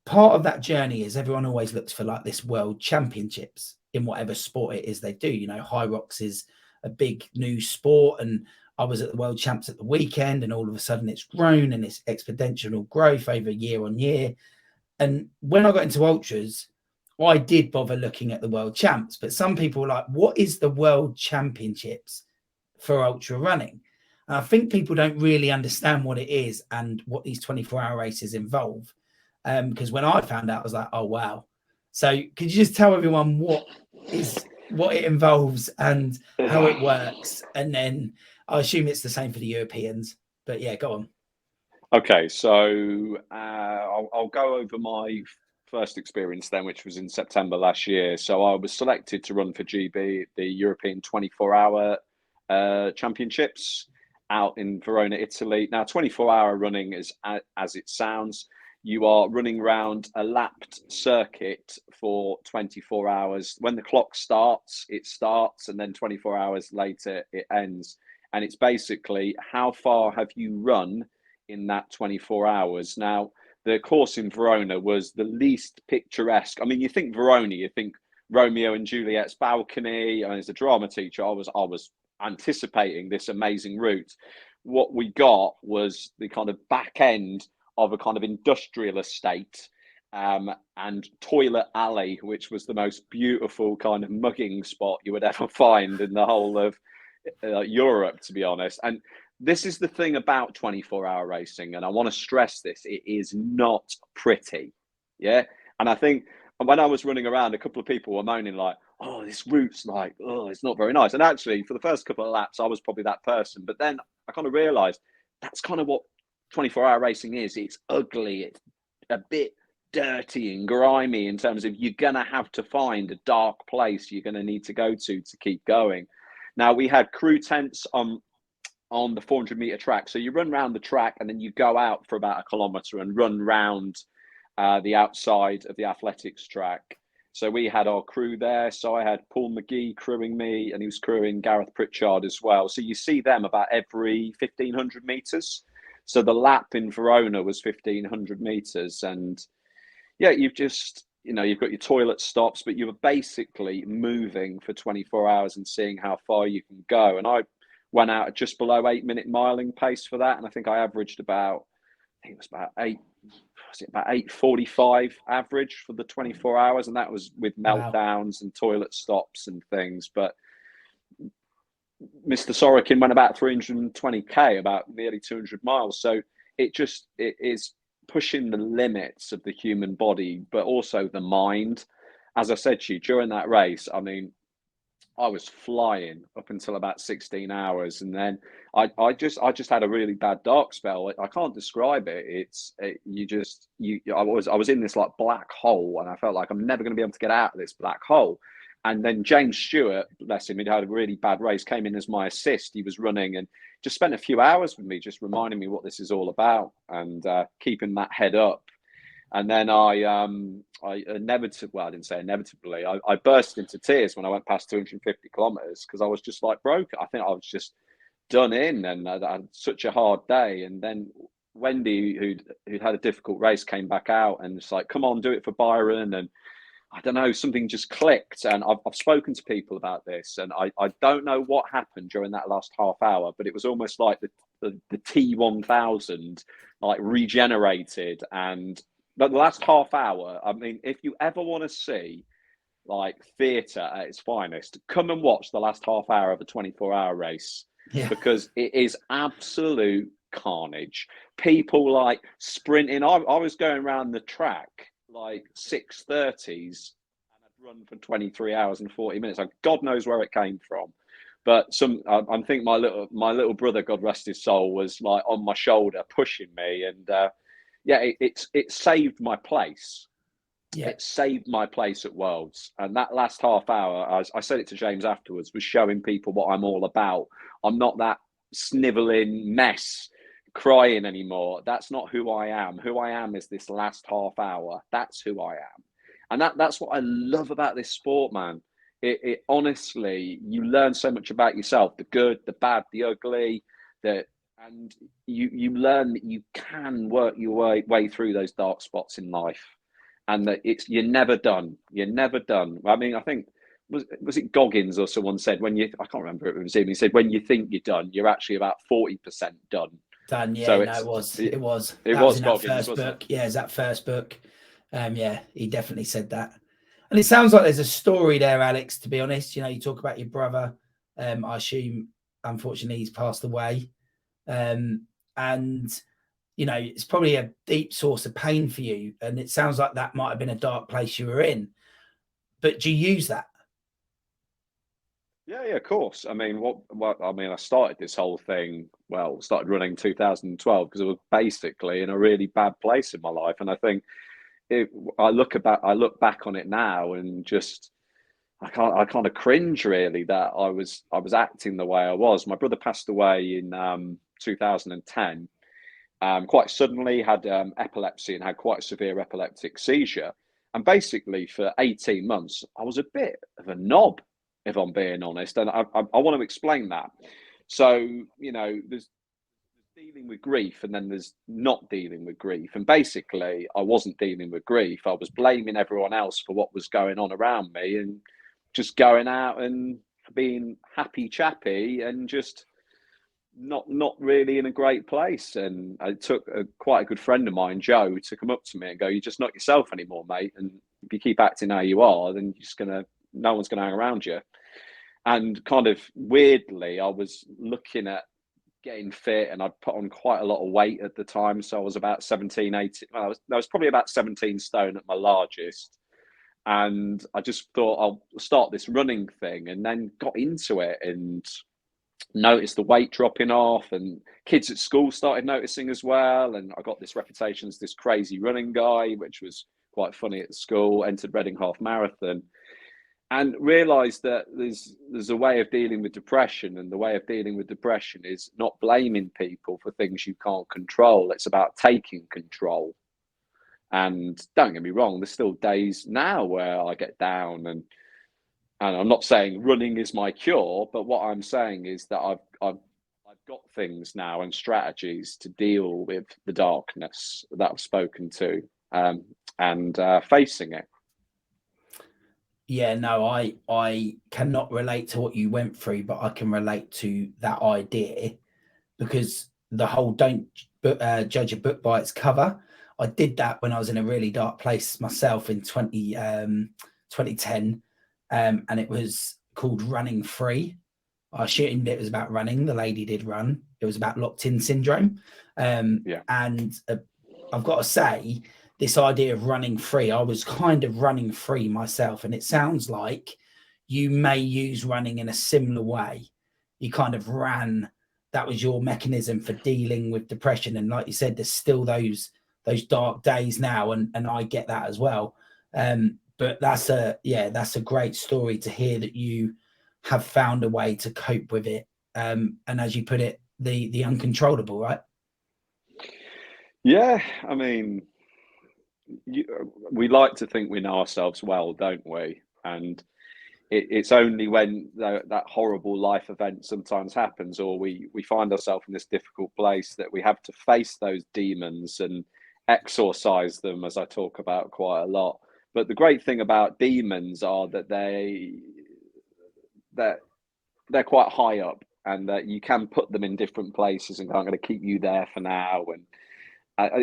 part of that journey is everyone always looks for like this world championships in whatever sport it is they do. You know, High Rocks is a big new sport, and I was at the world champs at the weekend, and all of a sudden it's grown and it's exponential growth over year on year. And when I got into ultras, I did bother looking at the world champs, but some people were like, what is the world championships for ultra running? And I think people don't really understand what it is and what these 24-hour races involve. Because when I found out, I was like, oh, wow. So could you just tell everyone what it involves and how it works? And then I assume it's the same for the Europeans, but yeah, go on. Okay, so I'll go over my first experience then, which was in September last year. So I was selected to run for GB, the European 24-hour championships out in Verona, Italy. Now, 24-hour running is, as it sounds, you are running around a lapped circuit for 24 hours. When the clock starts, it starts, and then 24 hours later, it ends. And it's basically how far have you run in that 24 hours. Now, the course in Verona was the least picturesque. I mean, you think Verona, you think Romeo and Juliet's balcony. I mean, as a drama teacher, I was anticipating this amazing route. What we got was the kind of back end of a kind of industrial estate, and Toilet Alley, which was the most beautiful kind of mugging spot you would ever find in the whole of Europe, to be honest. And this is the thing about 24-hour racing, and I want to stress this: it is not pretty. Yeah. And I think when I was running around, a couple of people were moaning like, oh, this route's like, oh, it's not very nice. And actually, for the first couple of laps, I was probably that person. But then I kind of realized that's kind of what 24-hour racing is. It's ugly. It's a bit dirty and grimy in terms of you're going to have to find a dark place you're going to need to go to keep going. Now, we had crew tents on the 400-meter track. So you run around the track and then you go out for about a kilometre and run round the outside of the athletics track. So we had our crew there. So I had Paul McGee crewing me, and he was crewing Gareth Pritchard as well. So you see them about every 1,500 metres. So the lap in Verona was 1,500 metres. And yeah, you've got your toilet stops, but you were basically moving for 24 hours and seeing how far you can go. And I went out at just below 8-minute miling pace for that, and I think I averaged about, I think it was about 8:45 average for the 24 hours, and that was with meltdowns and toilet stops and things. But Mr. Sorokin went about 320k, about nearly 200 miles. So it is pushing the limits of the human body, but also the mind. As I said to you, during that race, I mean, I was flying up until about 16 hours, and then I just had a really bad dark spell. I can't describe it. I was in this like black hole, and I felt like I'm never going to be able to get out of this black hole. And then James Stewart, bless him, he'd had a really bad race, came in as my assist. He was running and just spent a few hours with me, just reminding me what this is all about and keeping that head up. And then I inevitably, well, I didn't say inevitably, I burst into tears when I went past 250 kilometers, because I was just like broken. I think I was just done in, and I had such a hard day. And then Wendy, who'd had a difficult race, came back out and it's like, come on, do it for Byron. And I don't know, something just clicked. And I've spoken to people about this, and I don't know what happened during that last half hour, but it was almost like the T1000 like regenerated. And but the last half hour, I mean, if you ever want to see like theatre at its finest, come and watch the last half hour of a 24-hour race, because it is absolute carnage. People like sprinting. I was going around the track like 6:30s, and I'd run for 23 hours and 40 minutes. Like, God knows where it came from. But I think my little brother, God rest his soul, was like on my shoulder pushing me, and it saved my place. Yeah. It saved my place at Worlds. And that last half hour, I said it to James afterwards, was showing people what I'm all about. I'm not that snivelling mess crying anymore. That's not who I am. Who I am is this last half hour. That's who I am. And that's what I love about this sport, man. It honestly, you learn so much about yourself, the good, the bad, the ugly, and you learn that you can work your way through those dark spots in life, and that you're never done. You're never done. I mean, I think was it Goggins or someone said, I can't remember if it was him. He said, when you think you're done, you're actually about 40% done. Done, yeah. So it was in Goggins, that first book. Yeah, it's that first book. Yeah, he definitely said that. And it sounds like there's a story there, Alex, to be honest. You know, you talk about your brother. I assume, unfortunately, he's passed away. And, you know, it's probably a deep source of pain for you. And it sounds like that might have been a dark place you were in. But do you use that? Yeah, of course. I mean, I started this whole thing, started running in 2012 because I was basically in a really bad place in my life. And I think I look back on it now and just I kind of cringe really that I was acting the way I was. My brother passed away in 2010, quite suddenly, had epilepsy and had quite a severe epileptic seizure. And basically for 18 months, I was a bit of a knob, if I'm being honest. And I want to explain that. So, you know, there's dealing with grief, and then there's not dealing with grief. And basically, I wasn't dealing with grief. I was blaming everyone else for what was going on around me, and just going out and being happy chappy and just not really in a great place. And I took quite a good friend of mine, Joe, to come up to me and go, "You're just not yourself anymore, mate. And if you keep acting how you are, then no one's gonna hang around you." And kind of weirdly, I was looking at getting fit, and I'd put on quite a lot of weight at the time. So I was about 17, 18. I was probably about 17 stone at my largest. And I just thought I'll start this running thing, and then got into it and noticed the weight dropping off, and kids at school started noticing as well. And I got this reputation as this crazy running guy, which was quite funny at school. Entered Reading Half Marathon, and realised that there's a way of dealing with depression, and the way of dealing with depression is not blaming people for things you can't control. It's about taking control. And don't get me wrong, there's still days now where I get down, and I'm not saying running is my cure, but what I'm saying is that I've got things now and strategies to deal with the darkness that I've spoken to, and facing it. Yeah, no, I cannot relate to what you went through, but I can relate to that idea, because the whole don't judge a book by its cover. I did that when I was in a really dark place myself in 2010, and it was called Running Free. I assumed it was about running. The lady did run. It was about locked in syndrome. Yeah. And I've got to say, this idea of running free, I was kind of running free myself. And it sounds like you may use running in a similar way. You kind of ran, that was your mechanism for dealing with depression. And like you said, there's still those dark days now. And I get that as well. But that's a great story to hear, that you have found a way to cope with it. And as you put it, the uncontrollable, right? Yeah, I mean, we like to think we know ourselves well, don't we? And it's only when that horrible life event sometimes happens, or we find ourselves in this difficult place, that we have to face those demons and exorcise them, as I talk about quite a lot. But the great thing about demons are that they're quite high up, and that you can put them in different places and kind of keep you there for now. And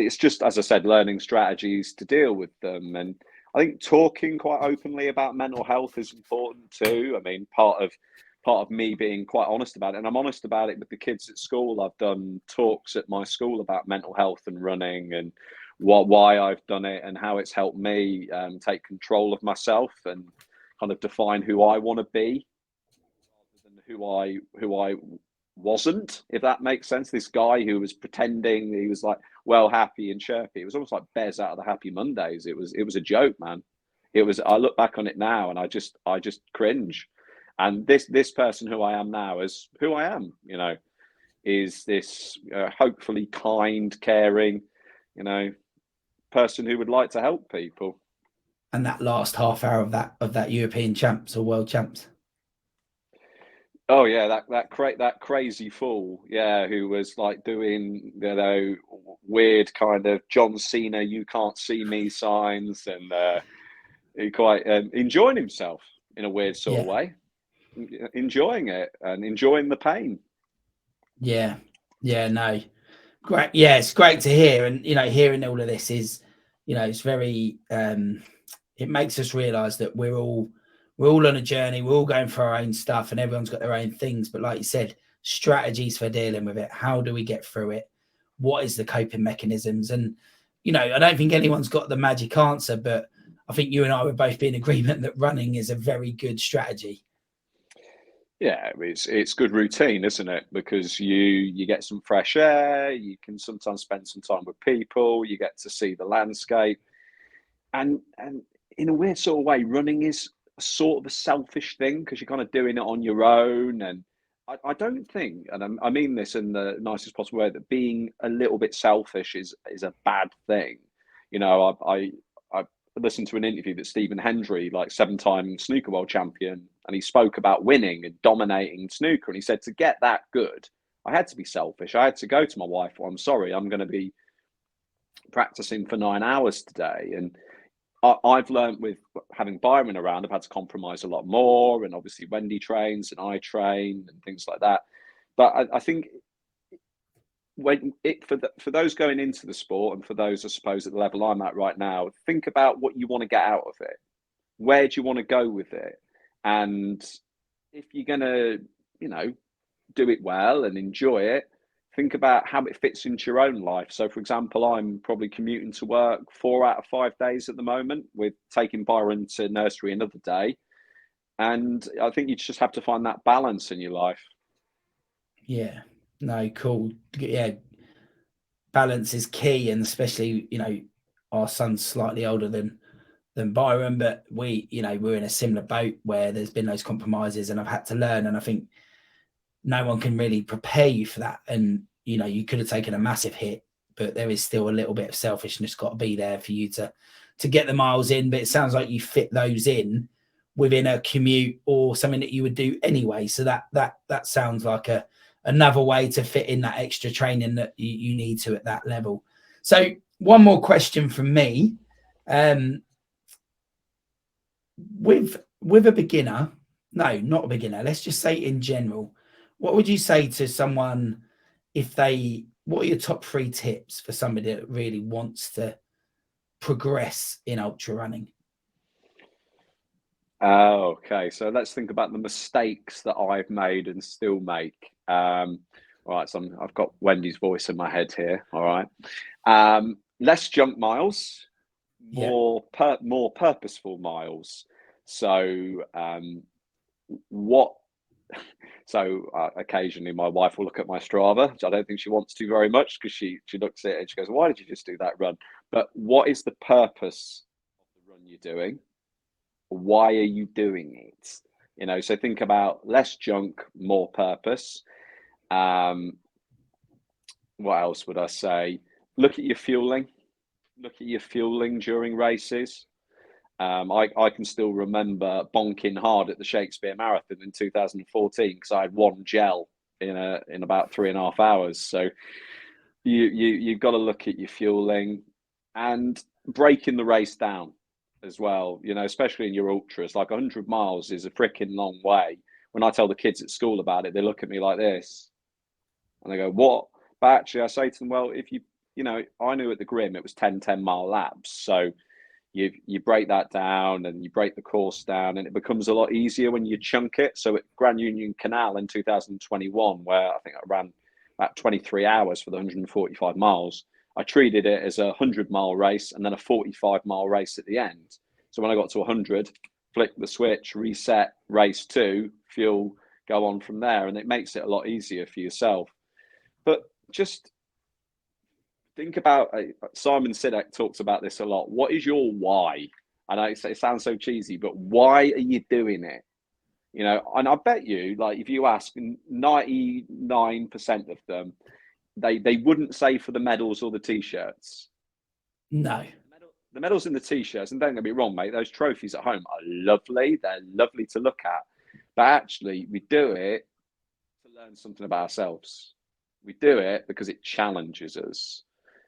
it's just, as I said, learning strategies to deal with them. And I think talking quite openly about mental health is important too. I mean, part of me being quite honest about it, and I'm honest about it with the kids at school. I've done talks at my school about mental health and running, and why I've done it, and how it's helped me take control of myself and kind of define who I want to be, rather than who I wasn't, if that makes sense. This guy who was pretending he was like well happy and chirpy, it was almost like Bez out of the Happy Mondays. It was a joke, man. It was. I look back on it now and I just cringe. And this person who I am now is who I am, is this hopefully kind, caring, person who would like to help people. And that last half hour of that European champs or world champs. Oh yeah, that crazy fool, yeah, who was like doing weird kind of John Cena "you can't see me" signs, and he quite enjoying himself in a weird sort of Yeah, way, enjoying it and enjoying the pain. yeah, no, great. Yeah, it's great to hear, and hearing all of this is, it's very. It makes us realise that we're all on a journey. We're all going for our own stuff, and everyone's got their own things. But like you said, strategies for dealing with it. How do we get through it? What is the coping mechanisms? And I don't think anyone's got the magic answer, but I think you and I would both be in agreement that running is a very good strategy. Yeah, it's good routine, isn't it? Because you get some fresh air, you can sometimes spend some time with people, you get to see the landscape, and in a weird sort of way, running is sort of a selfish thing because you're kind of doing it on your own. And I don't think, and I mean this in the nicest possible way, that being a little bit selfish is a bad thing. I listened to an interview that Stephen Hendry, like 7-time snooker world champion, and he spoke about winning and dominating snooker. And he said, to get that good, I had to be selfish. I had to go to my wife, well, I'm sorry, I'm going to be practicing for 9 hours today. And I've learned with having Byron around, I've had to compromise a lot more. And obviously Wendy trains and I train and things like that. But I think for those going into the sport, and for those, I suppose, at the level I'm at right now, think about what you want to get out of it. Where do you want to go with it? And if you're going to, do it well and enjoy it, think about how it fits into your own life. So, for example, I'm probably commuting to work 4 out of 5 days at the moment, with taking Byron to nursery another day. And I think you just have to find that balance in your life. Yeah, no, cool. Yeah, balance is key, and especially our son's slightly older than Byron, but we're in a similar boat where there's been those compromises, and I've had to learn. And I think no one can really prepare you for that. And you could have taken a massive hit, but there is still a little bit of selfishness got to be there for you to get the miles in. But it sounds like you fit those in within a commute or something that you would do anyway. So that sounds like another way to fit in that extra training that you need to at that level. So one more question from me. With with a beginner, no, not a beginner, let's just say in general, what would you say to someone what are your top 3 tips for somebody that really wants to progress in ultra running? Okay, so let's think about the mistakes that I've made and still make. All right, so I've got Wendy's voice in my head here. All right, less junk miles, more purposeful miles. So occasionally my wife will look at my Strava, which I don't think she wants to very much, because she looks at it and she goes, "Why did you just do that run?" But what is the purpose of the run you're doing? Why are you doing it? So think about less junk, more purpose. What else would I say? Look at your fueling. Look at your fueling during races. I can still remember bonking hard at the Shakespeare Marathon in 2014 because I had one gel in about 3.5 hours. So you've got to look at your fueling and breaking the race down as well. Especially in your ultras, like 100 miles is a freaking long way. When I tell the kids at school about it, they look at me like this, and they go, "What?" But actually, I say to them, "Well, if I knew at the Grim it was 10-mile laps, so." You break that down and you break the course down, and it becomes a lot easier when you chunk it. So at Grand Union Canal in 2021, where I think I ran about 23 hours for the 145 miles, I treated it as a 100-mile race and then a 45-mile race at the end. So when I got to 100, flick the switch, reset, race 2, fuel, go on from there. And it makes it a lot easier for yourself. But just think about, Simon Sinek talks about this a lot. What is your why? I know it sounds so cheesy, but why are you doing it? And I bet you, like, if you ask 99% of them, they wouldn't say for the medals or the t-shirts. No. The medals and the t-shirts, and don't get me wrong, mate, those trophies at home are lovely. They're lovely to look at. But actually, we do it to learn something about ourselves. We do it because it challenges us.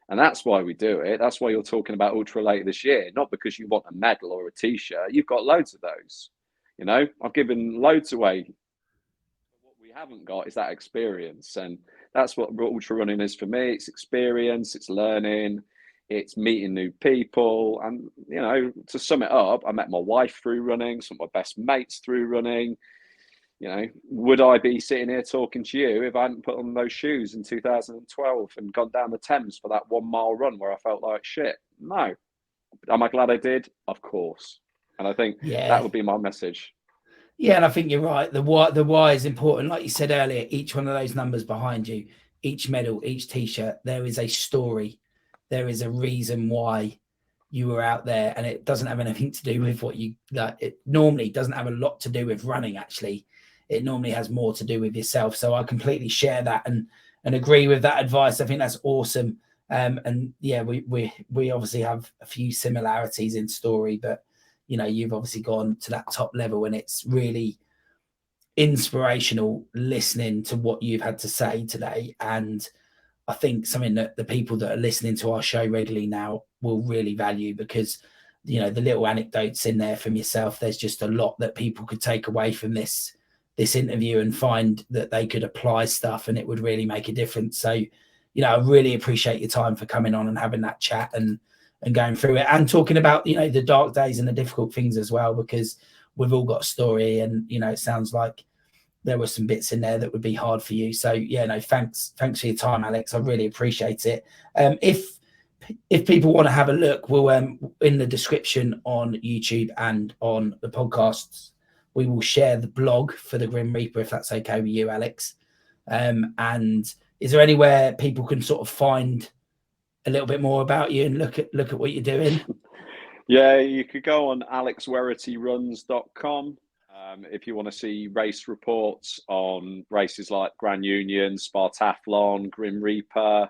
And that's why we do it. That's why you're talking about ultra later this year, not because you want a medal or a t-shirt. You've got loads of those. I've given loads away. What we haven't got is that experience. And that's what ultra running is for me. It's experience, it's learning, it's meeting new people. And, to sum it up, I met my wife through running, some of my best mates through running. Would I be sitting here talking to you if I hadn't put on those shoes in 2012 and gone down the Thames for that 1-mile run where I felt like shit? No. Am I glad I did? Of course. And I think that would be my message. Yeah, and I think you're right. The why is important. Like you said earlier, each one of those numbers behind you, each medal, each t-shirt, there is a story. There is a reason why you were out there, and it doesn't have anything to do with what you like. It normally doesn't have a lot to do with running, actually. It normally has more to do with yourself. So I completely share that and agree with that advice. I think that's awesome. And yeah, we obviously have a few similarities in story, but you've obviously gone to that top level, and it's really inspirational listening to what you've had to say today. And I think something that the people that are listening to our show regularly now will really value, because the little anecdotes in there from yourself, there's just a lot that people could take away from this interview and find that they could apply stuff, and it would really make a difference. So I really appreciate your time for coming on and having that chat and going through it and talking about the dark days and the difficult things as well, because we've all got a story, and it sounds like there were some bits in there that would be hard for you. So thanks for your time, Alex. I really appreciate it. If people want to have a look, we'll in the description on YouTube and on the podcasts, we will share the blog for the Grim Reaper, if that's okay with you, Alex. And is there anywhere people can sort of find a little bit more about you and look at what you're doing? Yeah, you could go on alexwerityruns.com. If you want to see race reports on races like Grand Union, Spartathlon, Grim Reaper,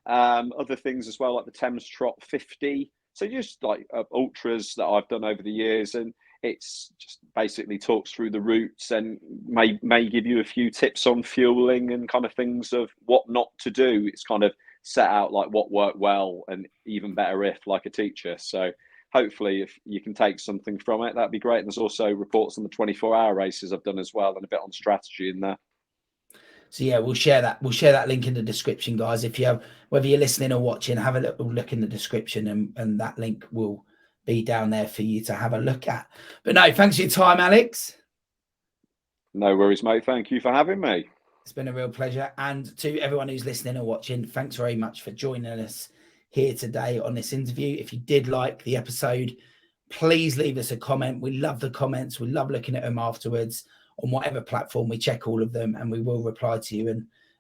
other things as well, like the Thames Trot 50. So just like ultras that I've done over the years, and it's just basically talks through the routes and may give you a few tips on fueling and kind of things of what not to do. It's kind of set out like what worked well and even better if, like a teacher. So hopefully if you can take something from it, that'd be great. And there's also reports on the 24-hour races I've done as well, and a bit on strategy in there. So yeah, we'll share that link in the description, guys. If you have, whether you're listening or watching, have a little look in the description, and that link will be down there for you to have a look at. But no, thanks for your time, Alex. No worries, mate. Thank you for having me. It's been a real pleasure. And to everyone who's listening or watching, thanks very much for joining us here today on this interview. If you did like the episode, please leave us a comment. We love the comments. We love looking at them afterwards on whatever platform. We check all of them, and we will reply to you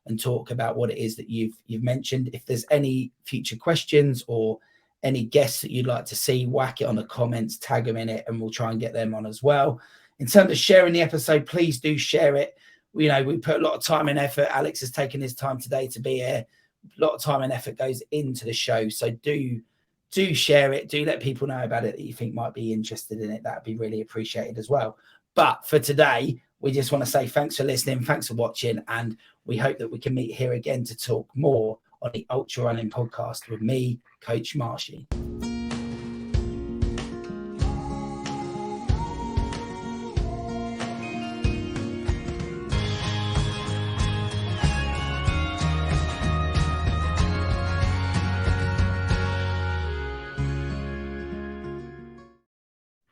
and talk about what it is that you've mentioned. If there's any future questions or any guests that you'd like to see, whack it on the comments, tag them in it, and we'll try and get them on as well. In terms of sharing the episode, please do share it. We put a lot of time and effort. Alex has taken his time today to be here. A lot of time and effort goes into the show. So do share it. Do let people know about it that you think might be interested in it. That'd be really appreciated as well. But for today, we just want to say thanks for listening. Thanks for watching. And we hope that we can meet here again to talk more on the Ultra Running Podcast with me, Coach Marshy.